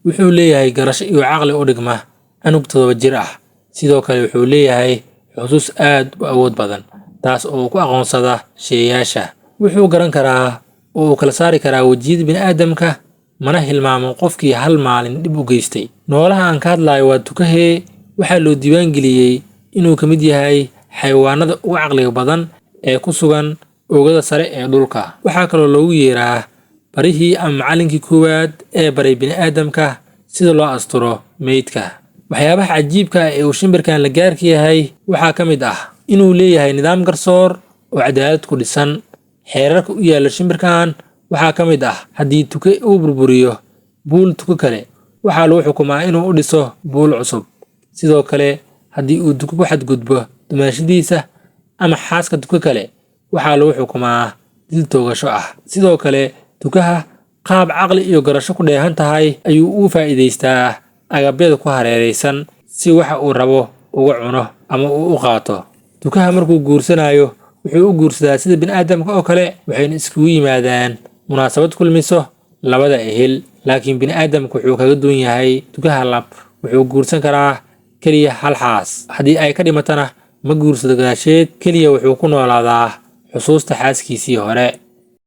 wuxuu leeyahay garasho iyo caqli u dhigma anug 7 jir ah. sidoo kale wuxuu leeyahay xusuus aad u awood badan taas oo ku aqoonsada sheeyaasha. wuxuu garan karaa oo kala saari karaa wajiyada bini'aadamka mana hilmaamo qofkii hal maalin dib u geystay. noolaha aan ka hadlayo waa tukahee waxaa loo diiwaan geliyey inuu ka mid yahay xayawaanada ugu caqliga badan ee ku sugan oogada sare ee dhulka. waxaa kaloo loogu yeeraa barihii ama macallinkii koowaad ee baray bini'aadamka sida loo asturo meydka. waxyaabaha cajiibka ah ee uu shimbirkan la gaarka yahay waxaa ka mid ah inuu leeyahay nidaam garsoor oo cadaalad ku dhisan. xeerarka u yaala shimbirkan waxaa ka mid ah haddii tuke uu burburiyo buul tuke kale waxaa lagu xukumaa inuu u dhiso buul cusub. sidoo kale haddii uu tuke ku xadgudbo dumaashadiisa ama xaaska tuke kale waxaa lagu xukumaa dil toogasho ah. sidoo kale tukaha qaab caqli iyo garasho ku dheehan tahay ayuu u faa'iidaystaa agabyada ku hareeraysan si waxa uu rabo uga cuno ama uu u qaato. tukaha markuu guursanayo wuxuu u guursadaa sida bini'aadamka oo kale waxayna iskugu yimaadaan munaasabad kulmiso labada ehel. laakiin bini'aadamku wuxuu kaga duwan yahay tukaha lab wuxuu guursan karaa keliya hal xaas. haddii ay ka dhimatana ma guursado gadaasheed keliya wuxuu ku noolaadaa xusuusta xaaskiisii hore.